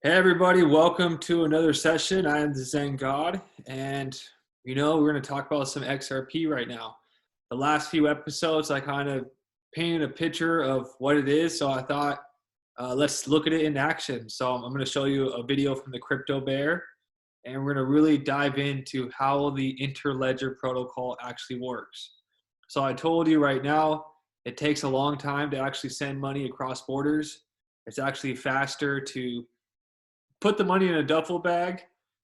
Hey everybody, welcome to another session. I am the Zen God, and we're going to talk about some XRP right now. The last few episodes, I kind of painted a picture of what it is, so I thought let's look at it in action. So I'm going to show you a video from the Crypto Bear, and we're going to really dive into how the Interledger protocol actually works. So I told you right now, it takes a long time to actually send money across borders. It's actually faster to put the money in a duffel bag,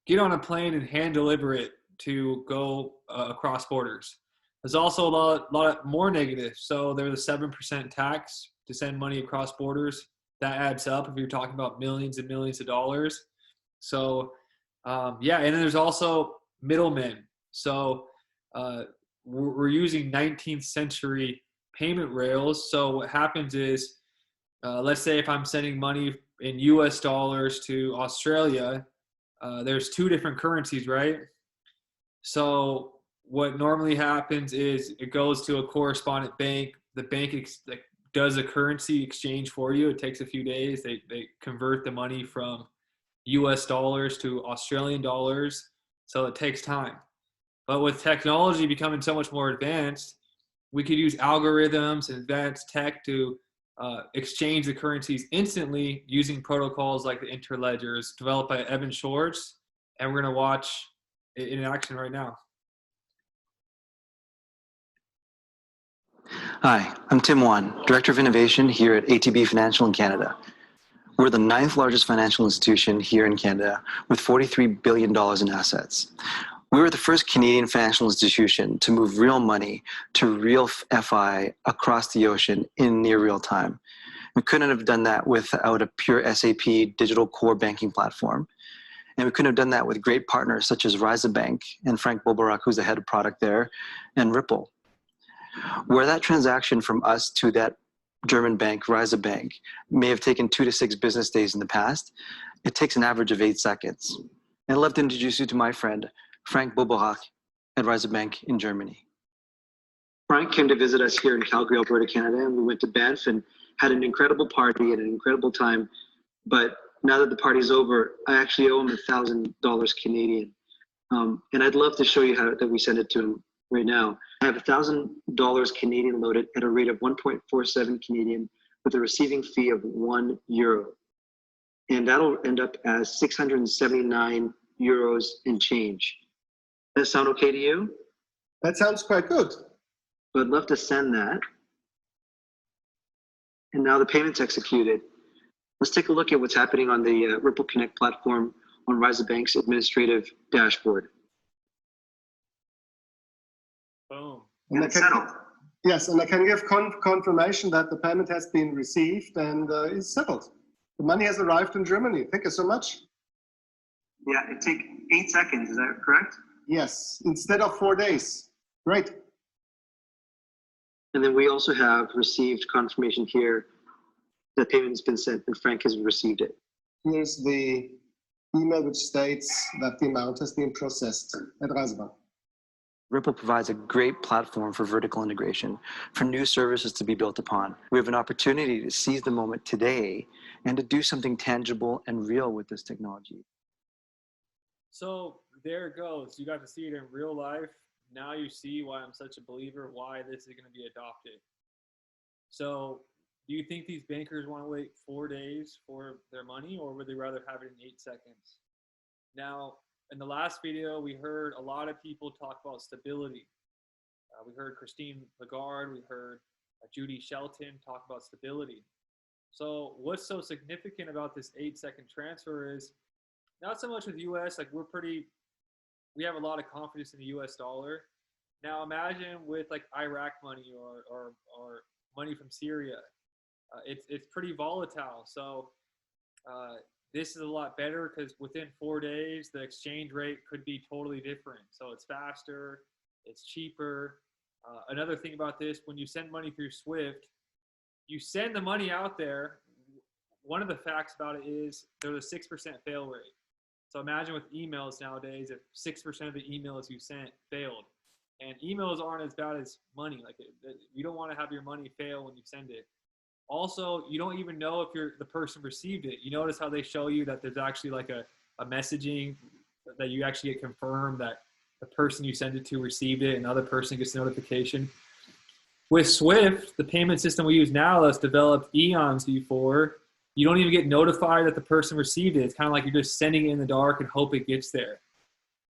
get on a plane, and hand deliver it to go across borders. There's also a lot more negative. So there's a 7% tax to send money across borders. That adds up if you're talking about millions and millions of dollars. So yeah, and then there's also middlemen. So we're using 19th century payment rails. So what happens is, let's say if I'm sending money in US dollars to Australia, there's two different currencies, right? So what normally happens is it goes to a correspondent bank. The bank does a currency exchange for you. It takes a few days. They convert the money from US dollars to Australian dollars. So it takes time. But with technology becoming so much more advanced, we could use algorithms and advanced tech to exchange the currencies instantly using protocols like the Interledgers developed by Evan Schwartz, and we're going to watch it in action right now. Hi, I'm Tim Wan, Director of Innovation here at ATB Financial in Canada. We're the 9th largest financial institution here in Canada with $43 billion in assets. We were the first Canadian financial institution to move real money to real FI across the ocean in near real time. We couldn't have done that without a pure SAP digital core banking platform. And we couldn't have done that with great partners such as Ryza Bank and Frank Boborak, who's the head of product there, and Ripple. Where that transaction from us to that German bank, Ryza Bank, may have taken 2 to 6 business days in the past, it takes an average of 8 seconds. And I'd love to introduce you to my friend, Frank Boborak at Ryza Bank in Germany. Frank came to visit us here in Calgary, Alberta, Canada, and we went to Banff and had an incredible party and an incredible time. But now that the party's over, I actually owe him $1,000 Canadian. And I'd love to show you how that we send it to him right now. I have $1,000 Canadian loaded at a rate of 1.47 Canadian with a receiving fee of €1. And that'll end up as 679 euros and change. Does that sound okay to you? That sounds quite good. So I'd love to send that. And now the payment's executed. Let's take a look at what's happening on the Ripple Connect platform on Ryza Bank's administrative dashboard. Boom. And yes, and I can give confirmation that the payment has been received and is settled. The money has arrived in Germany. Thank you so much. Yeah, it took 8 seconds, is that correct? Yes, instead of 4 days. Great. And then we also have received confirmation here that payment has been sent and Frank has received it. Here's the email which states that the amount has been processed at Ryza Bank. Ripple provides a great platform for vertical integration, for new services to be built upon. We have an opportunity to seize the moment today and to do something tangible and real with this technology. So there it goes. You got to see it in real life. Now you see why I'm such a believer, why this is going to be adopted. So do you think these bankers want to wait 4 days for their money, or would they rather have it in 8 seconds? Now, in the last video, we heard a lot of people talk about stability. We heard Christine Lagarde, we heard Judy Shelton talk about stability. So what's so significant about this 8-second transfer is not so much with US, like we have a lot of confidence in the US dollar. Now imagine with like Iraq money or money from Syria. It's pretty volatile. So this is a lot better because within 4 days, the exchange rate could be totally different. So it's faster, it's cheaper. Another thing about this, when you send money through SWIFT, you send the money out there. One of the facts about it is there's a 6% fail rate. So imagine with emails nowadays, if 6% of the emails you sent failed. And emails aren't as bad as money. Like you don't want to have your money fail when you send it. Also, you don't even know if the person received it. You notice how they show you that there's actually like a messaging that you actually get confirmed that the person you send it to received it and the other person gets the notification. With Swift, the payment system we use now that's developed eons before, you don't even get notified that the person received it. It's kind of like you're just sending it in the dark and hope it gets there.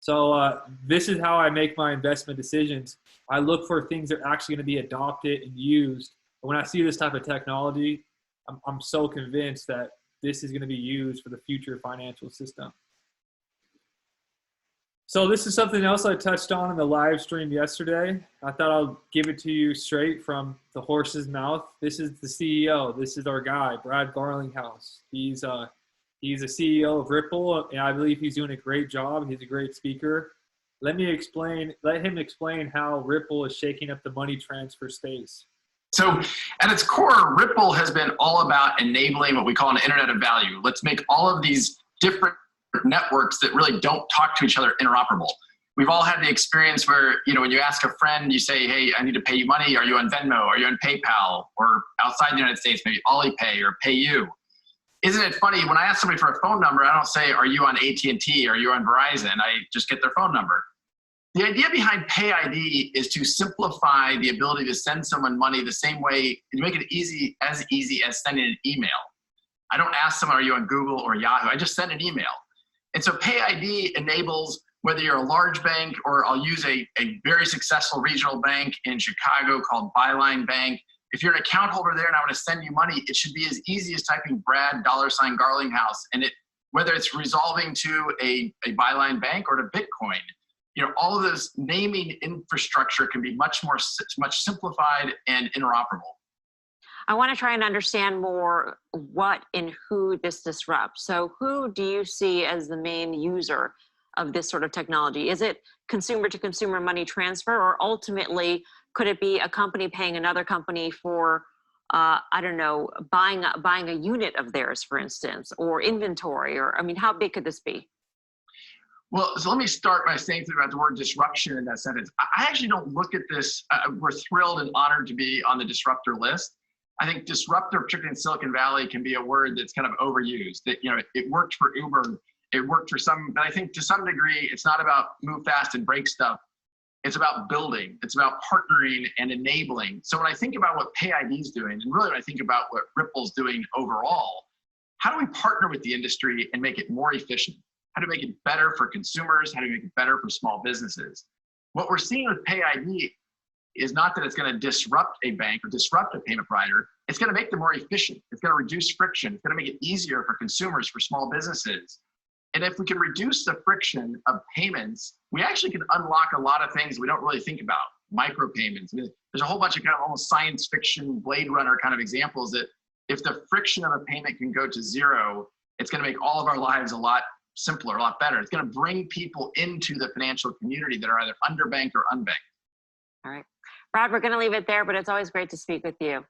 So this is how I make my investment decisions. I look for things that are actually going to be adopted and used. And when I see this type of technology, I'm so convinced that this is going to be used for the future financial system. So this is something else I touched on in the live stream yesterday. I thought I'll give it to you straight from the horse's mouth. This is the CEO. This is our guy, Brad Garlinghouse. He's a CEO of Ripple, and I believe he's doing a great job. He's a great speaker. Let him explain how Ripple is shaking up the money transfer space. So at its core, Ripple has been all about enabling what we call an internet of value. Let's make all of these different networks that really don't talk to each other interoperable. We've all had the experience where, when you ask a friend, you say, hey, I need to pay you money. Are you on Venmo? Are you on PayPal? Or outside the United States, maybe Alipay or PayU. Isn't it funny, when I ask somebody for a phone number, I don't say, are you on AT&T? Are you on Verizon? I just get their phone number. The idea behind PayID is to simplify the ability to send someone money the same way, to make it easy as sending an email. I don't ask someone, are you on Google or Yahoo? I just send an email. And so PayID enables, whether you're a large bank, or I'll use a very successful regional bank in Chicago called Byline Bank. If you're an account holder there and I want to send you money, it should be as easy as typing Brad $Garlinghouse. And whether it's resolving to a Byline Bank or to Bitcoin, all of this naming infrastructure can be much simplified and interoperable. I want to try and understand more what and who this disrupts. So who do you see as the main user of this sort of technology? Is it consumer to consumer money transfer, or ultimately could it be a company paying another company for, I don't know, buying a unit of theirs, for instance, or inventory, or, how big could this be? Well, so let me start by saying something about the word disruption in that sentence. I actually don't look at this, we're thrilled and honored to be on the disruptor list. I think disruptor, particularly in Silicon Valley, can be a word that's kind of overused. That, it worked for Uber, it worked for some, but I think to some degree, it's not about move fast and break stuff. It's about building, it's about partnering and enabling. So when I think about what PayID is doing, and really when I think about what Ripple's doing overall, how do we partner with the industry and make it more efficient? How to make it better for consumers? How to make it better for small businesses? What we're seeing with PayID is not that it's going to disrupt a bank or disrupt a payment provider. It's going to make them more efficient. It's going to reduce friction. It's going to make it easier for consumers, for small businesses. And if we can reduce the friction of payments, we actually can unlock a lot of things we don't really think about. Micropayments. There's a whole bunch of kind of almost science fiction, Blade Runner kind of examples that if the friction of a payment can go to zero, it's going to make all of our lives a lot simpler, a lot better. It's going to bring people into the financial community that are either underbanked or unbanked. All right. Brad, we're going to leave it there, but it's always great to speak with you.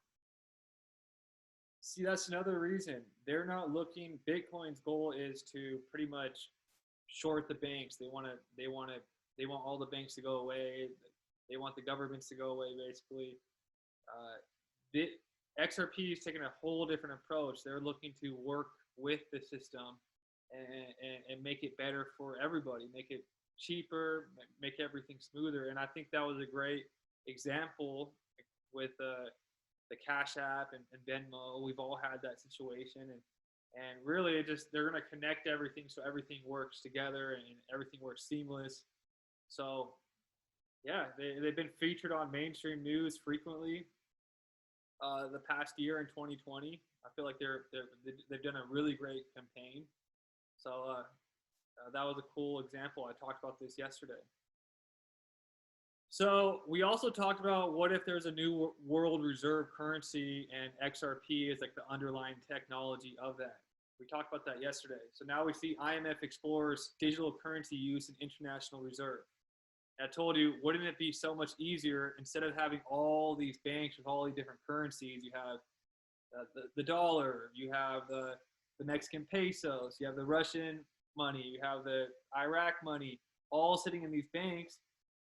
See, that's another reason. They're not looking, Bitcoin's goal is to pretty much short the banks. They want all the banks to go away. They want the governments to go away, basically. XRP is taking a whole different approach. They're looking to work with the system and make it better for everybody, make it cheaper, make everything smoother. And I think that was a great example with the Cash App and Venmo. We've all had that situation, and really they're going to connect everything so everything works together and everything works seamless. So yeah, they've been featured on mainstream news frequently the past year in 2020. I feel like they've done a really great campaign. So that was a cool example. I talked about this yesterday. So we also talked about what if there's a new world reserve currency and XRP is like the underlying technology of that. We talked about that yesterday. So now we see IMF explores digital currency use in international reserve. And I told you, wouldn't it be so much easier instead of having all these banks with all these different currencies? You have the dollar, you have the Mexican pesos, you have the Russian money, you have the Iraq money, all sitting in these banks.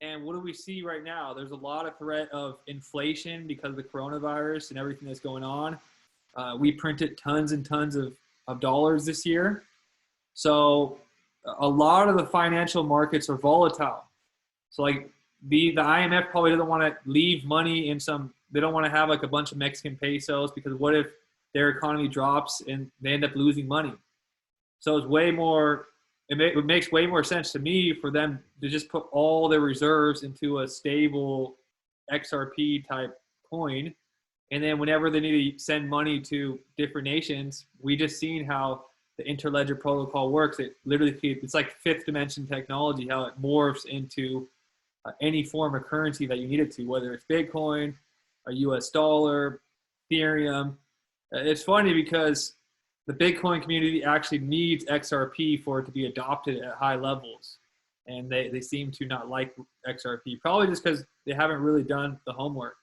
And what do we see right now? There's a lot of threat of inflation because of the coronavirus and everything that's going on. We printed tons and tons of dollars this year. So a lot of the financial markets are volatile. So like the IMF probably doesn't want to leave money in they don't want to have like a bunch of Mexican pesos, because what if their economy drops and they end up losing money? So it's way more, it makes way more sense to me for them to just put all their reserves into a stable XRP type coin. And then whenever they need to send money to different nations, we just seen how the interledger protocol works. It literally, it's like fifth dimension technology, how it morphs into any form of currency that you need it to, whether it's Bitcoin, a US dollar, Ethereum. It's funny because the Bitcoin community actually needs XRP for it to be adopted at high levels. And they seem to not like XRP, probably just because they haven't really done the homework.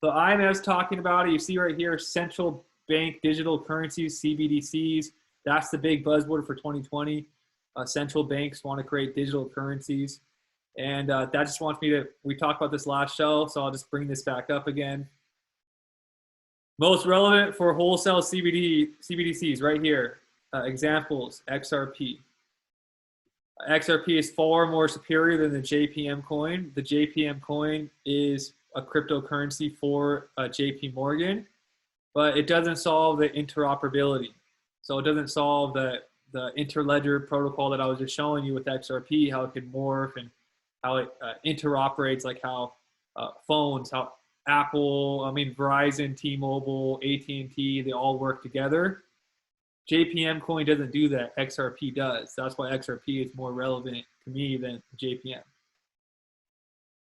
So IMF's talking about it. You see right here, central bank digital currencies, CBDCs. That's the big buzzword for 2020. Central banks want to create digital currencies. And that just wants me to, we talked about this last show, so I'll just bring this back up again. Most relevant for wholesale CBDCs right here. Examples, XRP. XRP is far more superior than the JPM coin. The JPM coin is a cryptocurrency for JP Morgan, but it doesn't solve the interoperability. So it doesn't solve the interledger protocol that I was just showing you with XRP, how it can morph and how it interoperates, like how phones, how Apple, Verizon, T-Mobile, AT&T, they all work together. JPM coin doesn't do that. XRP does. That's why XRP is more relevant to me than JPM.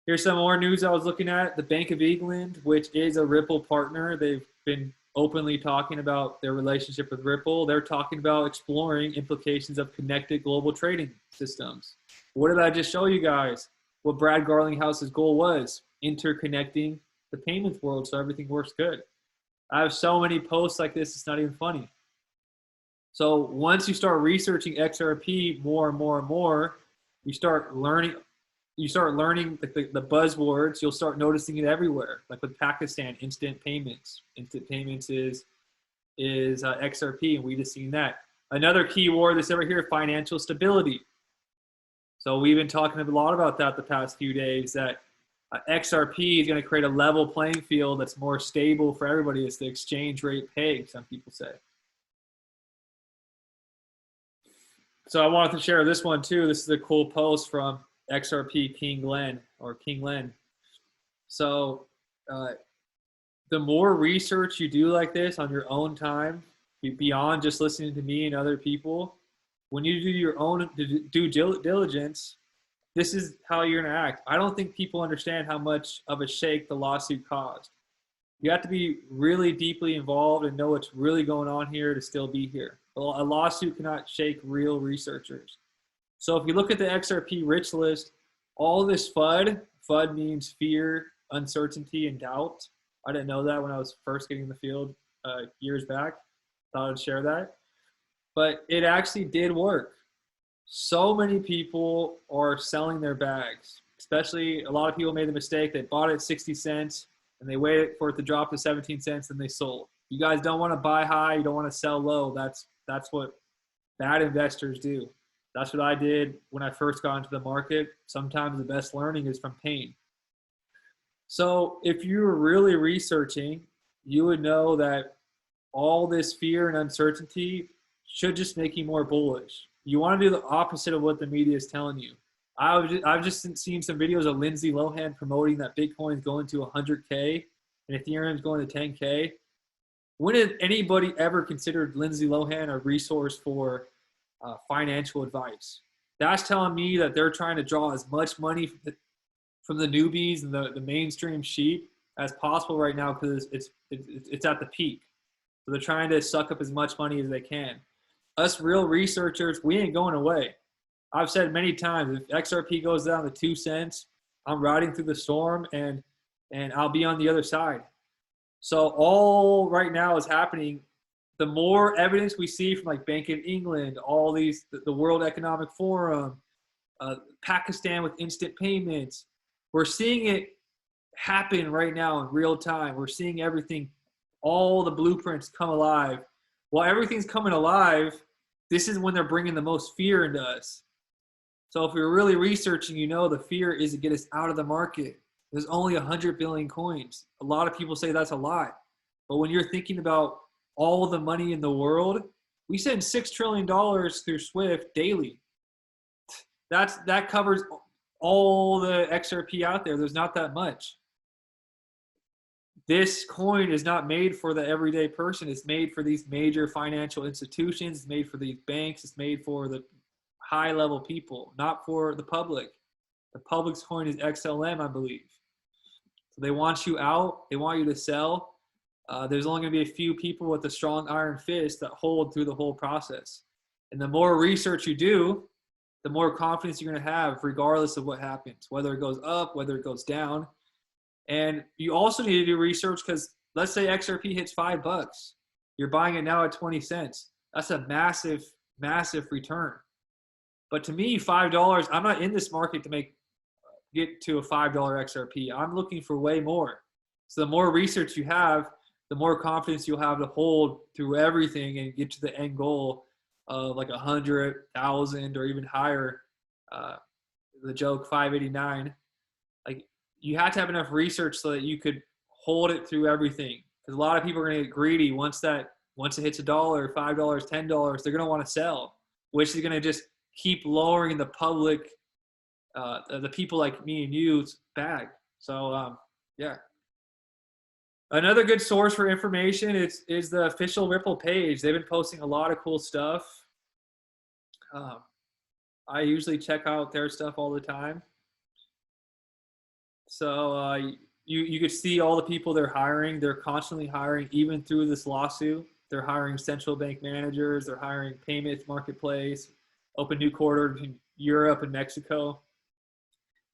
Here's some more news I was looking at. The Bank of England, which is a Ripple partner, they've been openly talking about their relationship with Ripple. They're talking about exploring implications of connected global trading systems. What did I just show you guys? What Brad Garlinghouse's goal was, interconnecting the payments world so everything works good. I have so many posts like this, it's not even funny. So once you start researching XRP more and more and more, you start learning the buzzwords. You'll start noticing it everywhere. Like with Pakistan, instant payments. Instant payments is XRP, and we just seen that. Another keyword that's over here, financial stability. So we've been talking a lot about that the past few days, that XRP is going to create a level playing field that's more stable for everybody. It's the exchange rate peg, some people say. So I wanted to share this one too. This is a cool post from XRP King Len. So the more research you do like this on your own time, beyond just listening to me and other people, when you do your own due diligence, this is how you're going to act. I don't think people understand how much of a shake the lawsuit caused. You have to be really deeply involved and know what's really going on here to still be here. A lawsuit cannot shake real researchers. So if you look at the XRP rich list, all this FUD means fear, uncertainty, and doubt. I didn't know that when I was first getting in the field years back. Thought I'd share that. But it actually did work. So many people are selling their bags, especially a lot of people made the mistake. They bought it at 60 cents and they waited for it to drop to 17 cents and they sold. You guys don't want to buy high. You don't want to sell low. That's what bad investors do. That's what I did when I first got into the market. Sometimes the best learning is from pain. So if you were really researching, you would know that all this fear and uncertainty should just make you more bullish. You want to do the opposite of what the media is telling you. I've just seen some videos of Lindsay Lohan promoting that Bitcoin is going to 100K and Ethereum is going to 10K. When did anybody ever considered Lindsay Lohan a resource for financial advice? That's telling me that they're trying to draw as much money from the newbies and the mainstream sheep as possible right now because it's at the peak. So they're trying to suck up as much money as they can. Us real researchers, we ain't going away. I've said many times, if XRP goes down to 2 cents, I'm riding through the storm and I'll be on the other side. So all right now is happening. The more evidence we see from like Bank of England, all these, the World Economic Forum, Pakistan with instant payments, we're seeing it happen right now in real time. We're seeing everything all the blueprints come alive. While everything's coming alive, this is when they're bringing the most fear into us. So if you're really researching, the fear is to get us out of the market. There's only 100 billion coins. A lot of people say that's a lot. But when you're thinking about all the money in the world, we send $6 trillion through SWIFT daily. That covers all the XRP out there. There's not that much. This coin is not made for the everyday person. It's made for these major financial institutions. It's made for these banks. It's made for the high level people, not for the public. The public's coin is XLM, I believe. So they want you out. They want you to sell. There's only going to be a few people with a strong iron fist that hold through the whole process. And the more research you do, the more confidence you're going to have regardless of what happens, whether it goes up, whether it goes down. And you also need to do research because let's say XRP hits $5. You're buying it now at 20 cents. That's a massive, massive return. But to me, $5, I'm not in this market to get to a $5 XRP. I'm looking for way more. So the more research you have, the more confidence you'll have to hold through everything and get to the end goal of like 100,000 or even higher. The joke 589. Like you have to have enough research so that you could hold it through everything. Because a lot of people are going to get greedy once it hits $1, $5, $10. They're going to want to sell, which is going to just keep lowering the public, the people like me and you's bag. So yeah. Another good source for information is the official Ripple page. They've been posting a lot of cool stuff. I usually check out their stuff all the time. So you could see all the people they're hiring. They're constantly hiring, even through this lawsuit. They're hiring central bank managers. They're hiring payments marketplace, open new corridor between Europe and Mexico.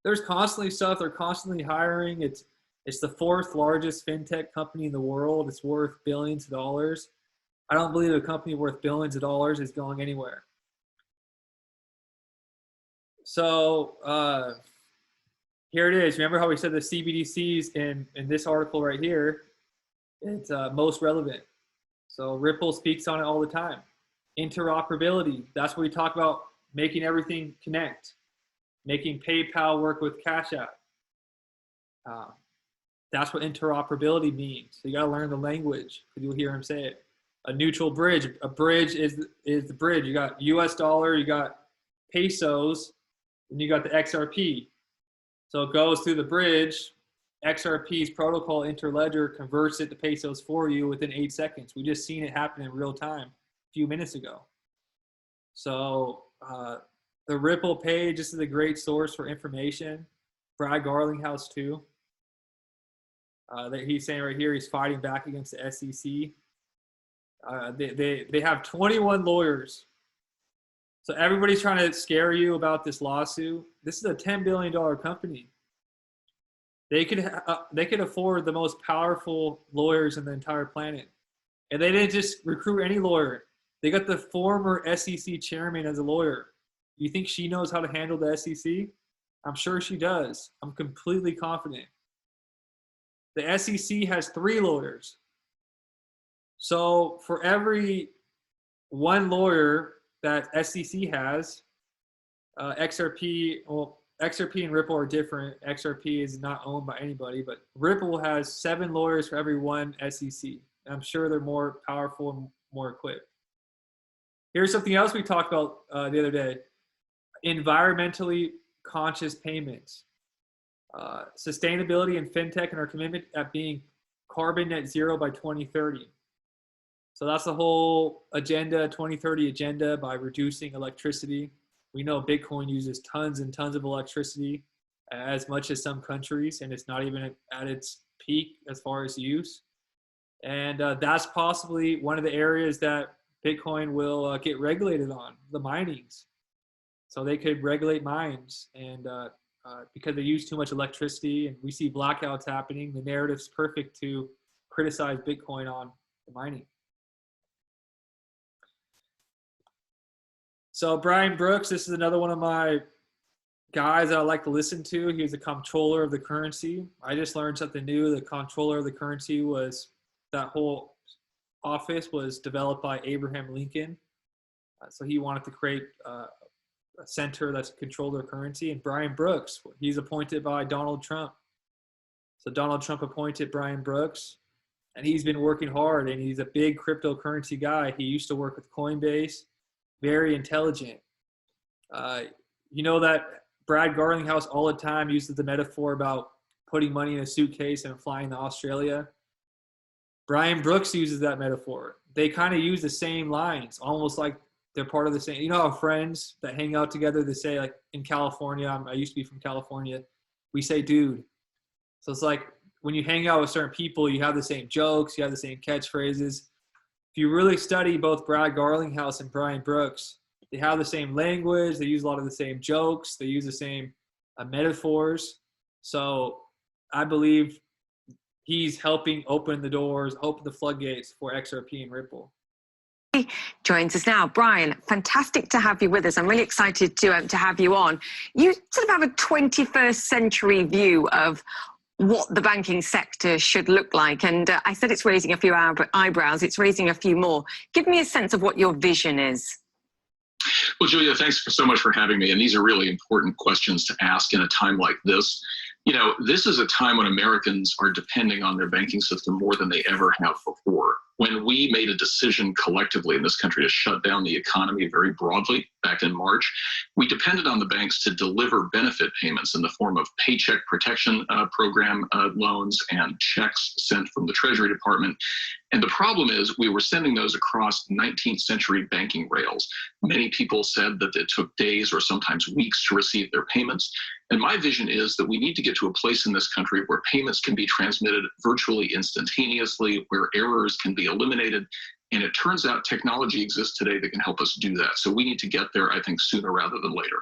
There's constantly stuff. They're constantly hiring. It's the fourth largest fintech company in the world. It's worth billions of dollars. I don't believe a company worth billions of dollars is going anywhere. So here it is. Remember how we said the CBDCs in this article right here? It's most relevant. So Ripple speaks on it all the time. Interoperability. That's what we talk about, making everything connect. Making PayPal work with Cash App. That's what interoperability means. So you got to learn the language because you'll hear him say it. A neutral bridge. A bridge is the bridge. You got US dollar, you got pesos, and you got the XRP. So it goes through the bridge. XRP's protocol interledger converts it to pesos for you within 8 seconds. We just seen it happen in real time a few minutes ago. So the Ripple page, this is a great source for information. Brad Garlinghouse too. That he's saying right here, he's fighting back against the SEC. They have 21 lawyers. So everybody's trying to scare you about this lawsuit. This is a $10 billion company. They could afford the most powerful lawyers in the entire planet. And they didn't just recruit any lawyer. They got the former SEC chairman as a lawyer. You think she knows how to handle the SEC? I'm sure she does. I'm completely confident. The SEC has 3 lawyers. So for every one lawyer that SEC has, XRP and Ripple are different. XRP is not owned by anybody, but Ripple has 7 lawyers for every one SEC. I'm sure they're more powerful and more equipped. Here's something else we talked about the other day. Environmentally conscious payments. Sustainability in fintech and our commitment at being carbon net zero by 2030. So that's the whole agenda, 2030 agenda, by reducing electricity. We know Bitcoin uses tons and tons of electricity, as much as some countries, and it's not even at its peak as far as use. And that's possibly one of the areas that Bitcoin will get regulated on, the minings. So they could regulate mines, and because they use too much electricity and we see blackouts happening, the narrative's perfect to criticize Bitcoin on the mining. So Brian Brooks, this is another one of my guys that I like to listen to. He was the comptroller of the currency. I just learned something new. The comptroller of the currency was that whole office was developed by Abraham Lincoln. So he wanted to create a center that's control their currency. And Brian Brooks, he's appointed by Donald Trump. So Donald Trump appointed Brian Brooks, and he's been working hard, and he's a big cryptocurrency guy. He used to work with Coinbase, very intelligent. You know that Brad Garlinghouse all the time uses the metaphor about putting money in a suitcase and flying to Australia. Brian Brooks uses that metaphor. They kind of use the same lines, almost like they're part of the same. You know how friends that hang out together, they say, like in California, I used to be from California, we say dude. So it's like when you hang out with certain people, you have the same jokes, you have the same catchphrases. If you really study both Brad Garlinghouse and Brian Brooks, they have the same language, they use a lot of the same jokes, they use the same metaphors. So I believe he's helping open the doors, open the floodgates for XRP and Ripple. Joins us now. Brian, fantastic to have you with us. I'm really excited to have you on. You sort of have a 21st century view of what the banking sector should look like. And I said it's raising a few eyebrows. It's raising a few more. Give me a sense of what your vision is. Well, Julia, thanks so much for having me. And these are really important questions to ask in a time like this. You know, this is a time when Americans are depending on their banking system more than they ever have before. When we made a decision collectively in this country to shut down the economy very broadly back in March, we depended on the banks to deliver benefit payments in the form of paycheck protection program loans and checks sent from the Treasury Department. And the problem is we were sending those across 19th century banking rails. Many people said that it took days or sometimes weeks to receive their payments. And my vision is that we need to get to a place in this country where payments can be transmitted virtually instantaneously, where errors can be eliminated. And it turns out technology exists today that can help us do that. So we need to get there, I think, sooner rather than later.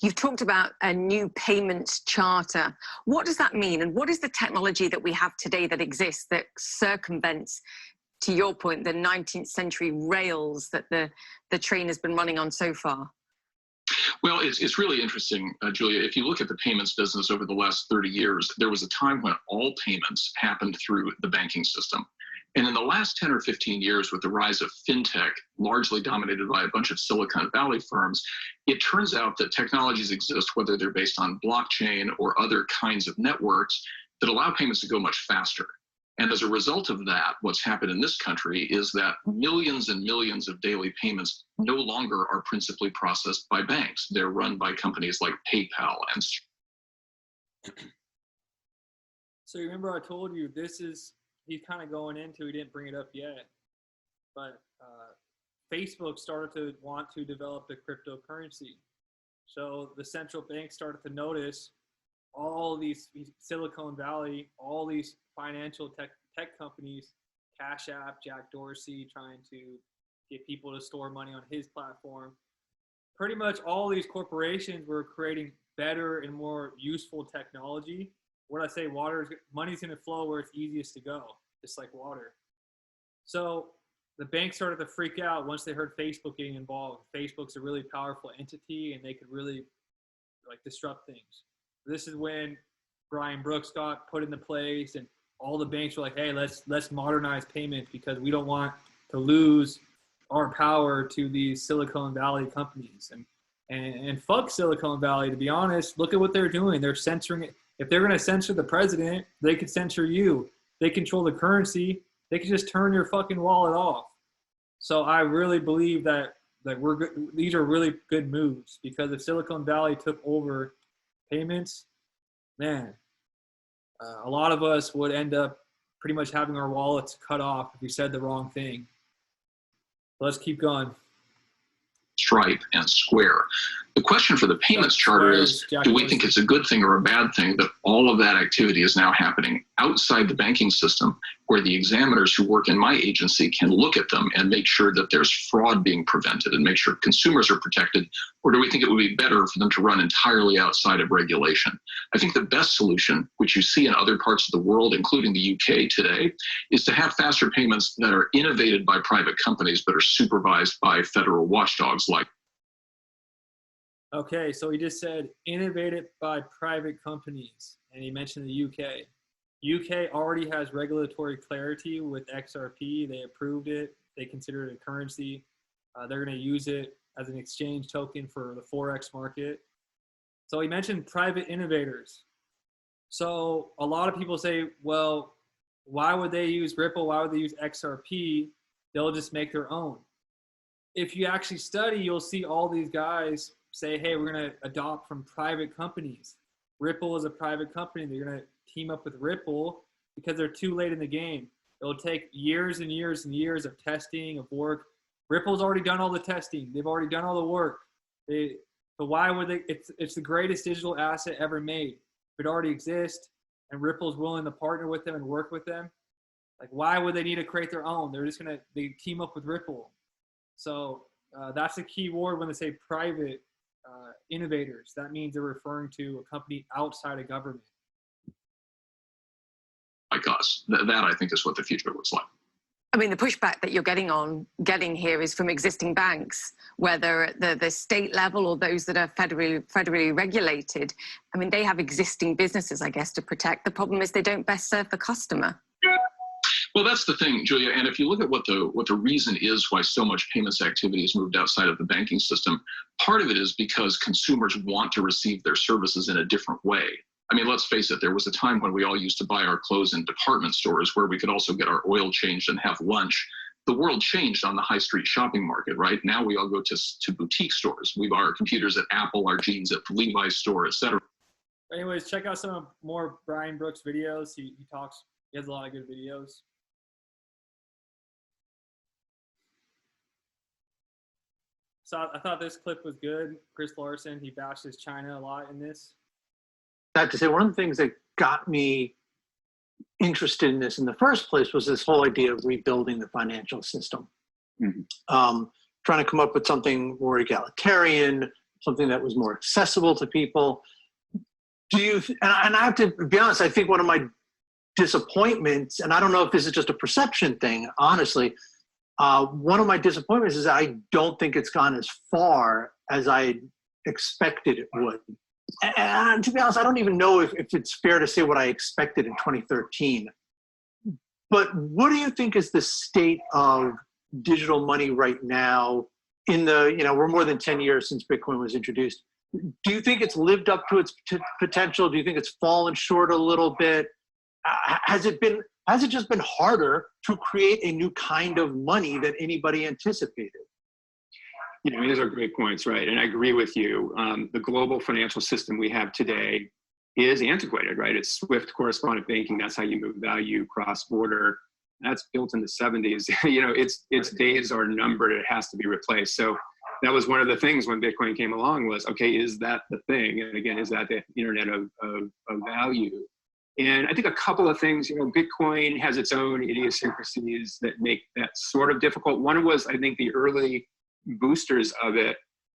You've talked about a new payments charter. What does that mean? And what is the technology that we have today that exists that circumvents, to your point, the 19th century rails that the train has been running on so far? Well, it's really interesting, Julia. If you look at the payments business over the last 30 years, there was a time when all payments happened through the banking system. And in the last 10 or 15 years, with the rise of fintech, largely dominated by a bunch of Silicon Valley firms, it turns out that technologies exist, whether they're based on blockchain or other kinds of networks, that allow payments to go much faster. And as a result of that, what's happened in this country is that millions and millions of daily payments no longer are principally processed by banks. They're run by companies like PayPal and. So remember I told you he's kind of going into, he didn't bring it up yet, but Facebook started to want to develop the cryptocurrency. So the central bank started to notice all these Silicon Valley, all these financial tech companies, Cash App, Jack Dorsey, trying to get people to store money on his platform. Pretty much all these corporations were creating better and more useful technology. What I say, money's going to flow where it's easiest to go, just like water. So the banks started to freak out once they heard Facebook getting involved. Facebook's a really powerful entity, and they could really disrupt things. This is when Brian Brooks got put into place, and all the banks were like, hey, let's modernize payments because we don't want to lose our power to these Silicon Valley companies. And fuck Silicon Valley, to be honest. Look at what they're doing. They're censoring it. If they're going to censor the president, they could censor you. They control the currency. They could just turn your fucking wallet off. So I really believe that we're good. These are really good moves, because if Silicon Valley took over payments, man, a lot of us would end up pretty much having our wallets cut off if we said the wrong thing. Let's keep going. Stripe and Square. The question for the payments charter is, do we think it's a good thing or a bad thing that all of that activity is now happening outside the banking system, where the examiners who work in my agency can look at them and make sure that there's fraud being prevented and make sure consumers are protected? Or do we think it would be better for them to run entirely outside of regulation? I think the best solution, which you see in other parts of the world, including the UK today, is to have faster payments that are innovated by private companies but are supervised by federal watchdogs like. Okay, so he just said innovated by private companies, and he mentioned the UK. UK already has regulatory clarity with XRP. They approved it. They consider it a currency. They're going to use it as an exchange token for the Forex market. So he mentioned private innovators. So a lot of people say, well, why would they use Ripple? Why would they use XRP? They'll just make their own. If you actually study, you'll see all these guys say, hey, we're going to adopt from private companies. Ripple is a private company. They're going to team up with Ripple because they're too late in the game. It'll take years and years and years of testing, of work. Ripple's already done all the testing. They've already done all the work. So why would they? It's the greatest digital asset ever made. If it already exists and Ripple's willing to partner with them and work with them, like why would they need to create their own? They're just they team up with Ripple. So that's a key word when they say private innovators. That means they're referring to a company outside of government. Like us. That I think is what the future looks like. I mean, the pushback that you're getting here is from existing banks, whether at the state level or those that are federally regulated. I mean, they have existing businesses, I guess, to protect. The problem is they don't best serve the customer. Well, that's the thing, Julia. And if you look at what the reason is why so much payments activity has moved outside of the banking system, part of it is because consumers want to receive their services in a different way. I mean, let's face it, there was a time when we all used to buy our clothes in department stores where we could also get our oil changed and have lunch. The world changed on the high street shopping market, right? Now we all go to boutique stores. We buy our computers at Apple, our jeans at Levi's store, etc. Anyways, check out some more Brian Brooks videos. He has a lot of good videos. So I thought this clip was good. Chris Larson, he bashes China a lot in this. I have to say, one of the things that got me interested in this in the first place was this whole idea of rebuilding the financial system. Mm-hmm. Trying to come up with something more egalitarian, something that was more accessible to people. And I have to be honest, I think one of my disappointments, and I don't know if this is just a perception thing, honestly, one of my disappointments is that I don't think it's gone as far as I expected it would. And to be honest, I don't even know if it's fair to say what I expected in 2013. But what do you think is the state of digital money right now we're more than 10 years since Bitcoin was introduced. Do you think it's lived up to its potential? Do you think it's fallen short a little bit? Has it just been harder to create a new kind of money than anybody anticipated? These are great points, right? And I agree with you. The global financial system we have today is antiquated, right? It's SWIFT correspondent banking. That's how you move value cross-border. That's built in the 70s. Its days are numbered. It has to be replaced. So that was one of the things when Bitcoin came along was, okay, is that the thing? And again, is that the internet of value? And I think a couple of things, Bitcoin has its own idiosyncrasies that make that sort of difficult. One was, I think, the early boosters of it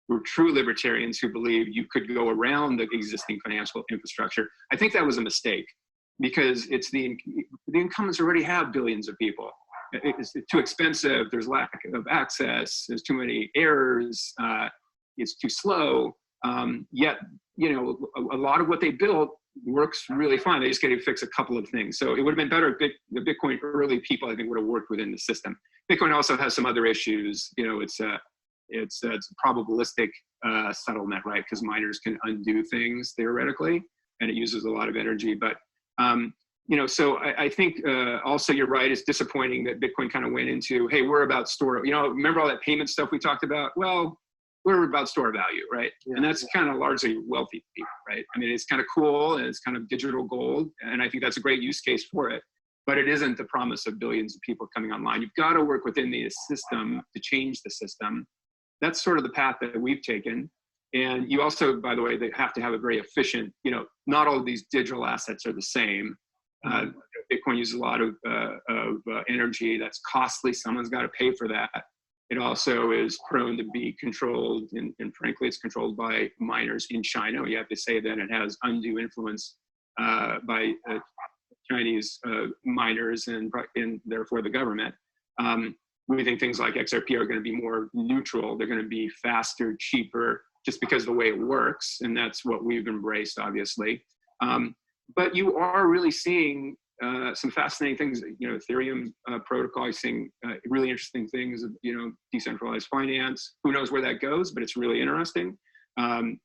were true libertarians who believed you could go around the existing financial infrastructure. I think that was a mistake because it's the incumbents already have billions of people. It's too expensive. There's lack of access. There's too many errors. It's too slow. Yet, a lot of what they built works really fine. They just got to fix a couple of things. So it would have been better if the Bitcoin early people, I think, would have worked within the system. Bitcoin also has some other issues. It's a probabilistic settlement, right? Because miners can undo things theoretically, and it uses a lot of energy. But so I think also you're right. It's disappointing that Bitcoin kind of went into, hey, we're about store. Remember all that payment stuff we talked about? Well, we're about store value, right? Yeah, and that's kind of largely wealthy people, right? I mean, it's kind of cool and it's kind of digital gold, and I think that's a great use case for it. But it isn't the promise of billions of people coming online. You've got to work within the system to change the system. That's sort of the path that we've taken. And you also, by the way, they have to have a very efficient, not all of these digital assets are the same. Bitcoin uses a lot of energy that's costly. Someone's got to pay for that. It also is prone to be controlled, and frankly, it's controlled by miners in China. You have to say that it has undue influence by Chinese miners and therefore the government. We think things like XRP are going to be more neutral. They're going to be faster, cheaper, just because of the way it works, and that's what we've embraced, obviously. But you are really seeing some fascinating things. Ethereum protocol is seeing really interesting things. Decentralized finance. Who knows where that goes? But it's really interesting.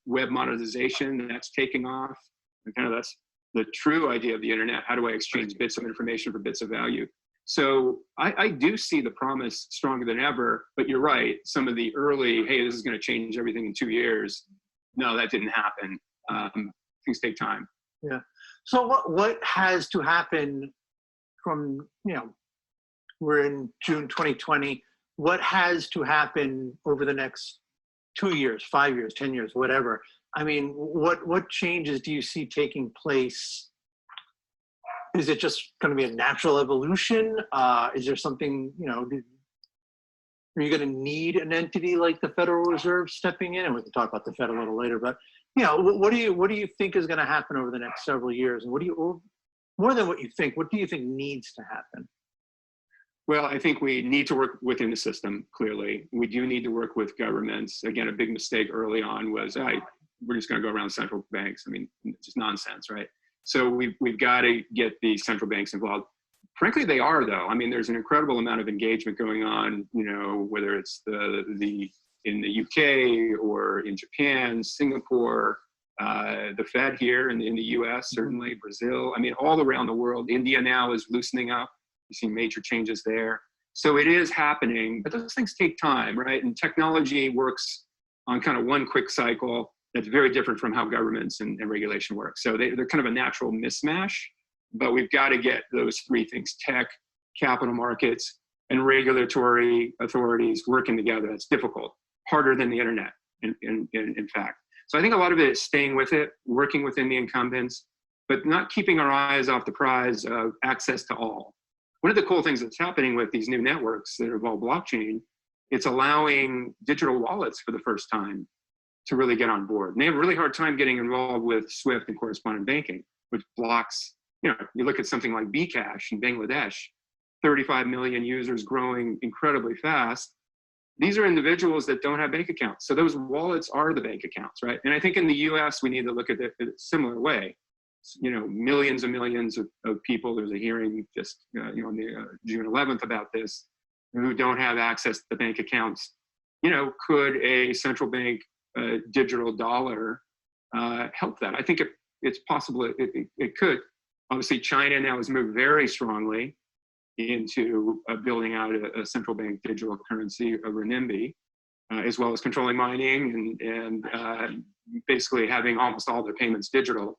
Web monetization, that's taking off. And kind of that's the true idea of the internet. How do I exchange bits of information for bits of value? So I do see the promise stronger than ever, but you're right. Some of the early, hey, this is going to change everything in 2 years. No, that didn't happen. Things take time. Yeah. So what has to happen from, we're in June 2020, what has to happen over the next 2 years, 5 years, 10 years, whatever? I mean, what changes do you see taking place? Is it just going to be a natural evolution? Is there something, are you going to need an entity like the Federal Reserve stepping in? And we can talk about the Fed a little later, but what do you think is going to happen over the next several years? And more than what you think, what do you think needs to happen? Well, I think we need to work within the system, clearly. We do need to work with governments. Again, a big mistake early on was, we're just going to go around central banks. I mean, it's just nonsense, right? So we've got to get the central banks involved. Frankly, they are, though. I mean, there's an incredible amount of engagement going on, whether it's in the UK or in Japan, Singapore, the Fed here in the US, certainly, Brazil. I mean, all around the world. India now is loosening up. You see major changes there. So it is happening, but those things take time, right? And technology works on kind of one quick cycle that's very different from how governments and regulation work. So they're kind of a natural mismatch, but we've got to get those three things: tech, capital markets, and regulatory authorities working together. That's difficult, harder than the internet, in fact. So I think a lot of it is staying with it, working within the incumbents, but not keeping our eyes off the prize of access to all. One of the cool things that's happening with these new networks that involve blockchain, it's allowing digital wallets for the first time to really get on board. And they have a really hard time getting involved with SWIFT and correspondent banking, which blocks, you look at something like Bcash in Bangladesh, 35 million users growing incredibly fast. These are individuals that don't have bank accounts. So those wallets are the bank accounts, right? And I think in the US, we need to look at it in a similar way. Millions and millions of people, there's a hearing just, on the June 11th about this, who don't have access to bank accounts. Could a central bank digital dollar help that? I think it's possible it could. Obviously, China now has moved very strongly into building out a central bank digital currency, a renminbi, as well as controlling mining and basically having almost all their payments digital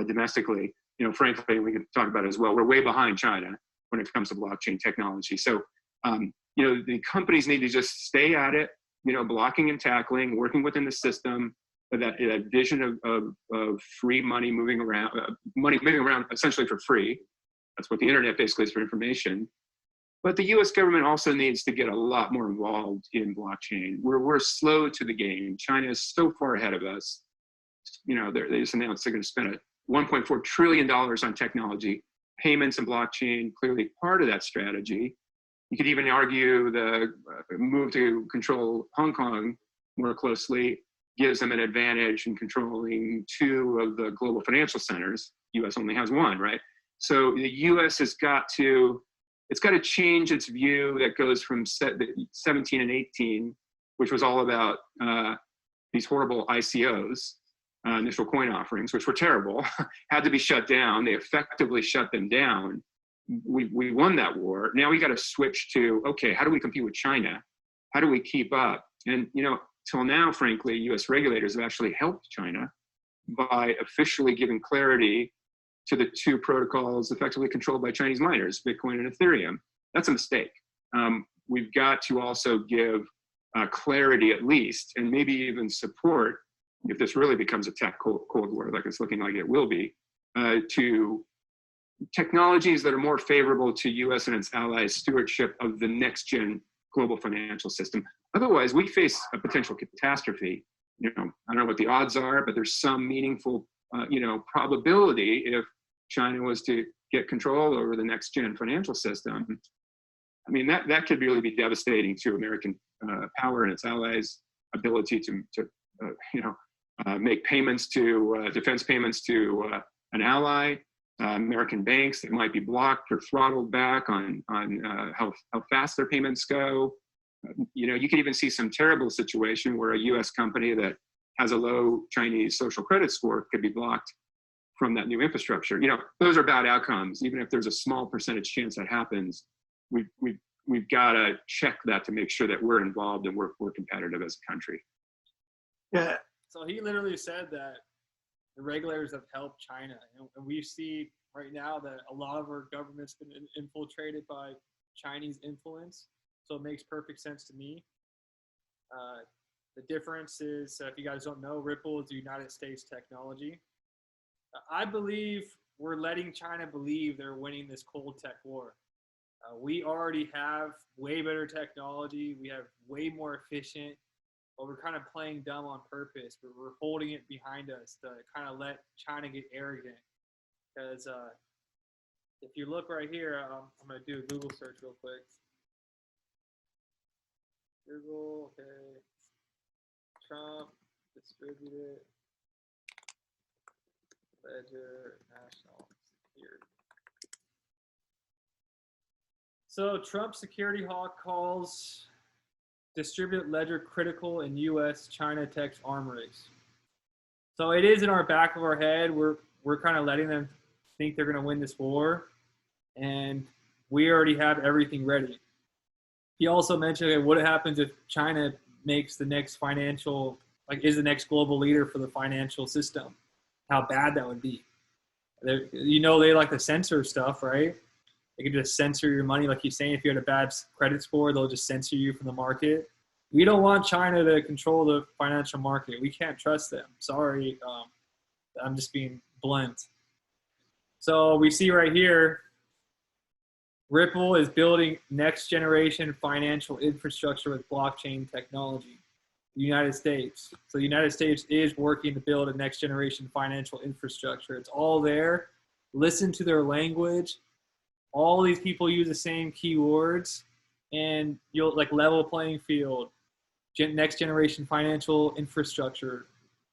domestically. Frankly, we can talk about it as well. We're way behind China when it comes to blockchain technology. So, the companies need to just stay at it, blocking and tackling, working within the system, that vision of free money moving around, essentially for free. That's what the internet basically is, for information. But the US government also needs to get a lot more involved in blockchain. We're slow to the game. China is so far ahead of us. They just announced they're going to spend $1.4 trillion on technology. Payments and blockchain, clearly part of that strategy. You could even argue the move to control Hong Kong more closely gives them an advantage in controlling two of the global financial centers. US only has one, right? So the US has got to change its view that goes from 17 and 18, which was all about these horrible ICOs, initial coin offerings, which were terrible, had to be shut down. They effectively shut them down. We won that war. Now we got to switch to, okay, how do we compete with China? How do we keep up? And, till now, frankly, US regulators have actually helped China by officially giving clarity to the two protocols effectively controlled by Chinese miners, Bitcoin and Ethereum. That's a mistake. We've got to also give clarity at least, and maybe even support, if this really becomes a tech cold war, like it's looking like it will be, to technologies that are more favorable to US and its allies' stewardship of the next gen global financial system. Otherwise, we face a potential catastrophe. I don't know what the odds are, but there's some meaningful probability if China was to get control over the next gen financial system. I mean, that could really be devastating to American power and its allies' ability to make payments to defense payments to an ally, American banks that might be blocked or throttled back on how fast their payments go. You know, you could even see some terrible situation where a U.S. company that has a low Chinese social credit score could be blocked from that new infrastructure. You know, those are bad outcomes. Even if there's a small percentage chance that happens, we've got to check that to make sure that we're involved and we're competitive as a country. Yeah. So he literally said that the regulators have helped China, and we see right now that a lot of our government's been infiltrated by Chinese influence. So it makes perfect sense to me. The difference is, if you guys don't know, Ripple is the United States technology. I believe we're letting China believe they're winning this cold tech war. We already have way better technology. We have way more efficient, but we're kind of playing dumb on purpose. But we're holding it behind us to kind of let China get arrogant. Because if you look right here, I'm going to do a Google search real quick. Google, okay. Trump distributed ledger national security. So Trump security hawk calls distributed ledger critical in U.S. China tech arm race. So it is in our back of our head. We're kind of letting them think they're going to win this war, and we already have everything ready. He also mentioned, okay, what happens if China makes the next financial, is the next global leader for the financial system? How bad that would be. You know, they like to censor stuff, right? They can just censor your money. Like he's saying, if you had a bad credit score, they'll just censor you from the market. We don't want China to control the financial market. We can't trust them. Sorry. I'm just being blunt. So we see right here, Ripple is building next generation financial infrastructure with blockchain technology. The United States. So the United States is working to build a next generation financial infrastructure. It's all there. Listen to their language. All these people use the same keywords, and you'll level playing field. Next generation financial infrastructure.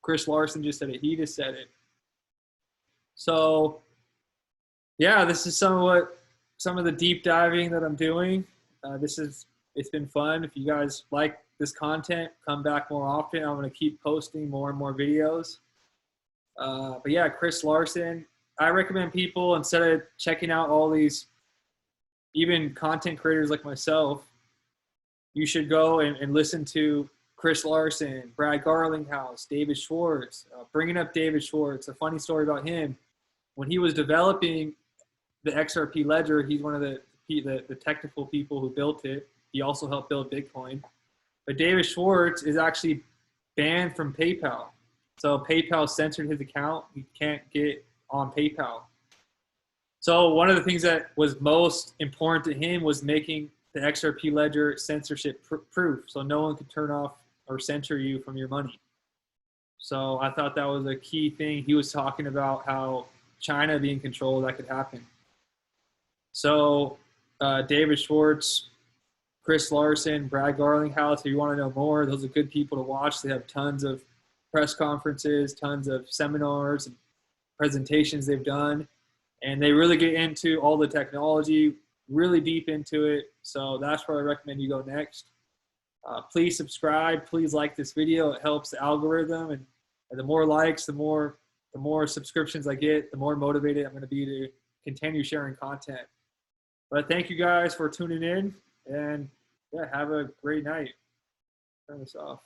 Chris Larson just said it. He just said it. So yeah, this is some of the deep diving that I'm doing. It's been fun. If you guys like this content, come back more often. I'm going to keep posting more and more videos. But yeah, Chris Larson, I recommend people, instead of checking out all these, even content creators like myself, you should go and listen to Chris Larson, Brad Garlinghouse, David Schwartz. Bringing up David Schwartz, a funny story about him. When he was developing the XRP ledger, he's one of the technical people who built it. He also helped build Bitcoin. But David Schwartz is actually banned from PayPal. So PayPal censored his account. He can't get on PayPal. So one of the things that was most important to him was making the XRP ledger censorship proof. So no one could turn off or censor you from your money. So I thought that was a key thing. He was talking about how China being controlled, that could happen. So David Schwartz, Chris Larson, Brad Garlinghouse, if you want to know more, those are good people to watch. They have tons of press conferences, tons of seminars and presentations they've done. And they really get into all the technology, really deep into it. So that's where I recommend you go next. Please subscribe. Please like this video. It helps the algorithm. And the more likes, the more subscriptions I get, the more motivated I'm going to be to continue sharing content. But thank you guys for tuning in. And yeah, have a great night. Turn this off.